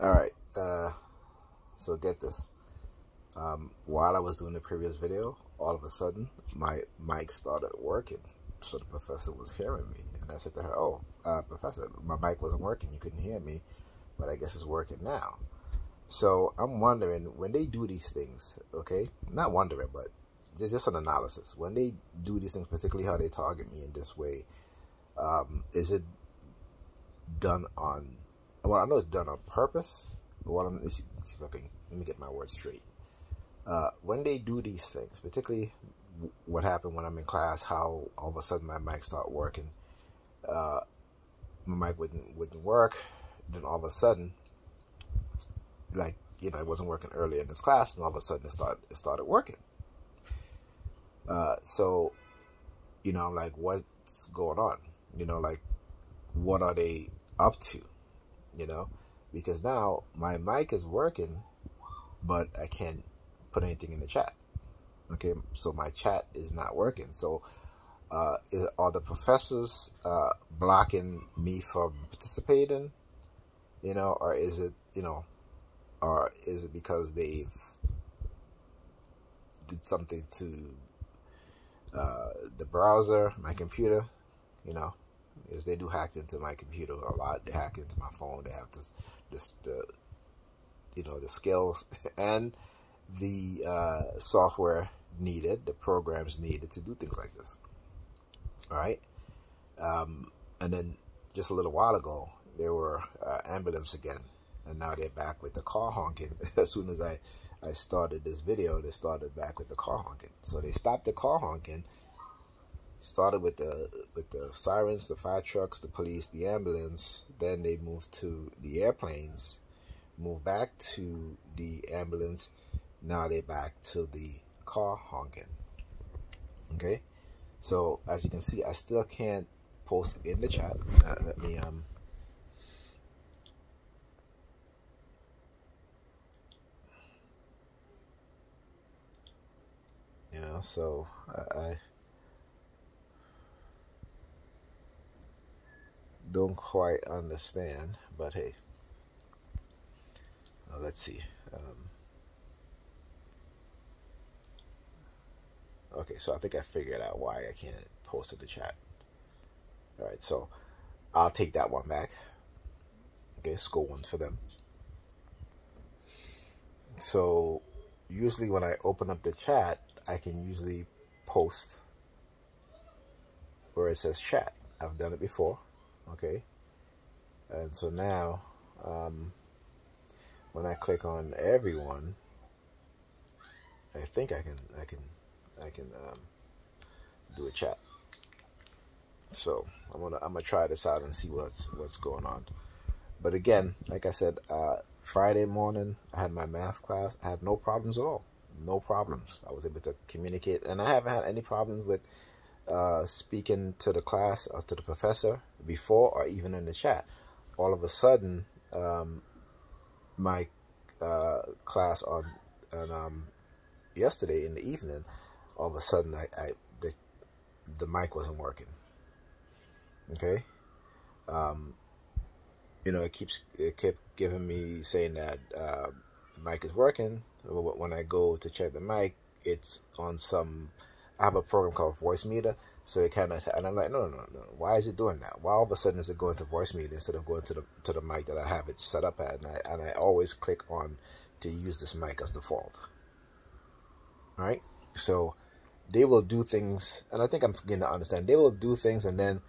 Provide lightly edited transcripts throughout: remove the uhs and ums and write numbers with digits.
All right. So get this. While I was doing the previous video, all of a sudden my mic started working. So the professor was hearing me, and I said to her, "Oh, professor, my mic wasn't working. You couldn't hear me, but I guess it's working now." So I'm wondering when they do these things. Okay, not wondering, but there's just an analysis when they do these things, particularly how they target me in this way. Is it done on? Well, I know it's done on purpose. Well, let's see if I can let me get my words straight. When they do these things, particularly what happened when I'm in class, how all of a sudden my mic started working. My mic wouldn't work. Then all of a sudden, like it wasn't working earlier in this class, and all of a sudden it started working. So I'm like, what's going on? Like, what are they up to? Because now my mic is working, but I can't put anything in the chat. Okay, so my chat is not working. So are the professors blocking me from participating? Or is it because they've did something to the browser, my computer? Because they do hack into my computer a lot. They hack into my phone. They have the skills and the software needed, the programs needed to do things like this. All right. And then just a little while ago, there were ambulance again, and now they're back with the car honking. As soon as I started this video, they started back with the car honking. So they stopped the car honking, started with the sirens, the fire trucks, the police, the ambulance. Then they moved to the airplanes, moved back to the ambulance. Now they're back to the car honking. Okay, so as you can see, I still can't post in the chat. Let me so I don't quite understand, but hey, let's see. Okay, so I think I figured out why I can't post in the chat. All right, so I'll take that one back. Okay, score one for them. So usually when I open up the chat, I can usually post where it says chat. I've done it before. Okay, and so now when I click on everyone, I think I can do a chat. So I'm gonna try this out and see what's going on. But again, like I said, Friday morning I had my math class. I had no problems at all. No problems. I was able to communicate, and I haven't had any problems with speaking to the class or to the professor before or even in the chat. All of a sudden, my class on yesterday in the evening, all of a sudden the mic wasn't working. Okay, it kept giving me saying that the mic is working. When I go to check the mic, it's on some. I have a program called Voice Meter, so it kind of, and I'm like, no. Why is it doing that? Why all of a sudden is it going to Voice Meter instead of going to the mic that I have it set up at? And I always click on to use this mic as default. All right, so they will do things, and I think I'm beginning to understand. They will do things, and then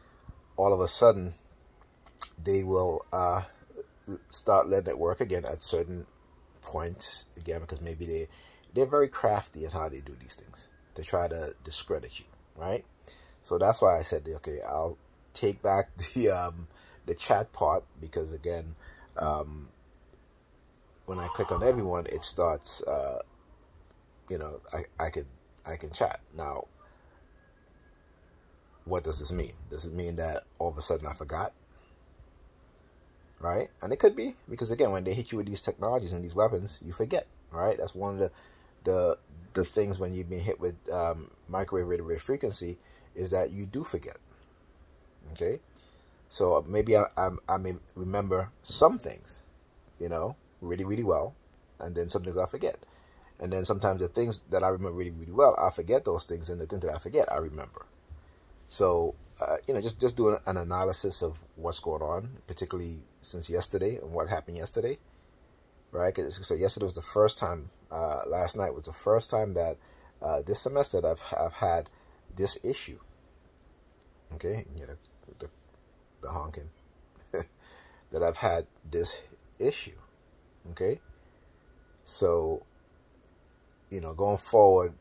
all of a sudden they will start letting it work again at certain points again, because maybe they're very crafty at how they do these things to try to discredit you, right? So that's why I said, okay, I'll take back the chat part, because again, when I click on everyone, it starts I can chat. Now, what does this mean? Does it mean that all of a sudden I forgot? Right? And it could be, because again, when they hit you with these technologies and these weapons, you forget. Right? That's one of the things when you've been hit with microwave radio frequency, is that you do forget. Okay, so maybe I may remember some things, you know, really, really well. And then some things I forget. And then sometimes the things that I remember really, really well, I forget those things. And the things that I forget, I remember. So, you know, just doing an analysis of what's going on, particularly since yesterday and what happened yesterday, right? So yesterday was the first time, last night was the first time that this semester that I've had this issue. Okay, you know, the honking that I've had this issue. Okay, so, you know, going forward,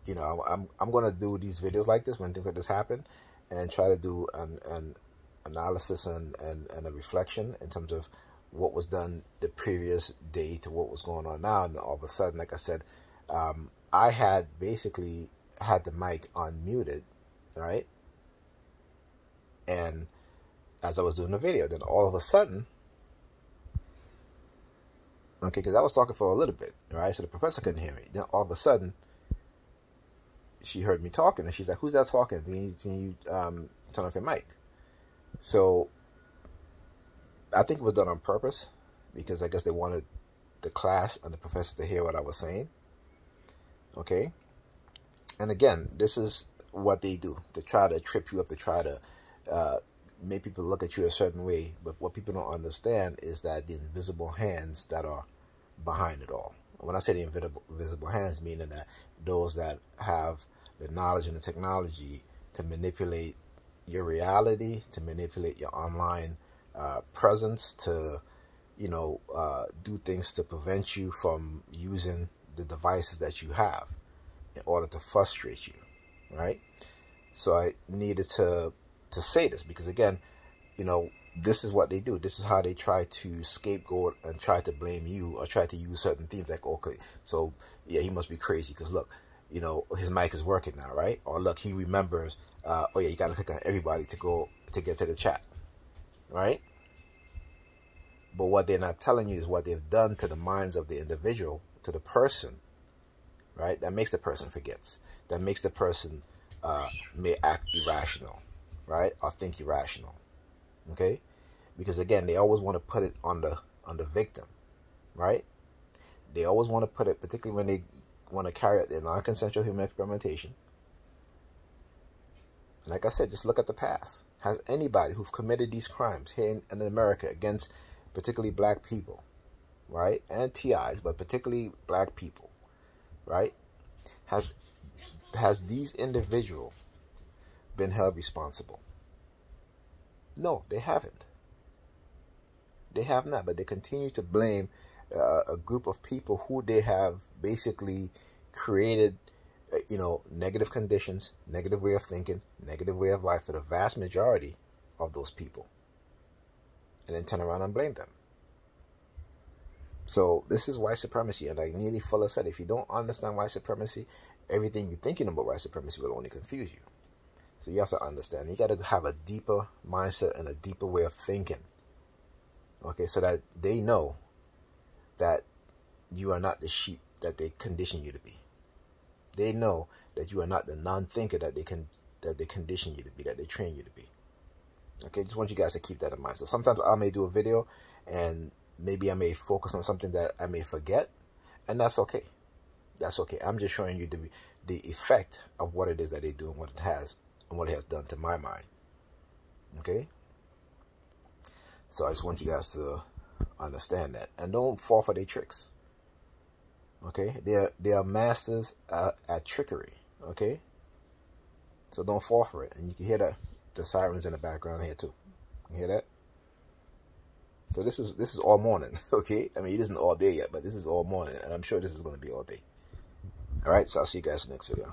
you know, I'm gonna do these videos like this when things like this happen, and try to do an analysis and a reflection in terms of what was done the previous day to what was going on now. And all of a sudden, like I said, I had basically had the mic unmuted, right? And as I was doing the video, then all of a sudden, okay, because I was talking for a little bit, right? So the professor couldn't hear me. Then all of a sudden, she heard me talking, and she's like, "Who's that talking? Can you turn off your mic?" So I think it was done on purpose, because I guess they wanted the class and the professor to hear what I was saying. Okay, and again, this is what they do to try to trip you up, to try to make people look at you a certain way. But what people don't understand is that the invisible hands that are behind it all. When I say the invisible hands, meaning that those that have the knowledge and the technology to manipulate your reality, to manipulate your online presence, to, you know, do things to prevent you from using the devices that you have in order to frustrate you, right? So I needed to say this, because again, you know, this is what they do. This is how they try to scapegoat and try to blame you, or try to use certain themes like, okay, so yeah, he must be crazy because look, you know, his mic is working now, right? Or look, he remembers, oh yeah, you got to click on everybody to get to the chat, right? But what they're not telling you is what they've done to the minds of the individual, to the person, right? That makes the person forgets. That makes the person may act irrational, right? Or think irrational, okay? Because again, they always want to put it on the victim, right? They always want to put it, particularly when they want to carry out their non-consensual human experimentation. And like I said, just look at the past. Has anybody who've committed these crimes here in America against particularly black people, right? And TIs, but particularly black people, right? Has these individuals been held responsible? No, they haven't. They have not, but they continue to blame a group of people who they have basically created, you know, negative conditions, negative way of thinking, negative way of life for the vast majority of those people, and then turn around and blame them. So this is white supremacy, and like Neely Fuller said, if you don't understand white supremacy, everything you're thinking about white supremacy will only confuse you. So you have to understand, you got to have a deeper mindset and a deeper way of thinking, okay, so that they know that you are not the sheep that they condition you to be. They know that you are not the non-thinker that they condition you to be, that they train you to be. Okay, just want you guys to keep that in mind. So sometimes I may do a video and maybe I may focus on something that I may forget, and that's okay. That's okay. I'm just showing you the effect of what it is that they do and what it has done to my mind. Okay? So I just want you guys to understand that, and don't fall for their tricks. Okay, they are masters at trickery. Okay, so don't fall for it. And you can hear the sirens in the background here too. You hear that? So this is all morning. Okay, I mean, it isn't all day yet, but this is all morning, and I'm sure this is going to be all day. All right, so I'll see you guys in the next video.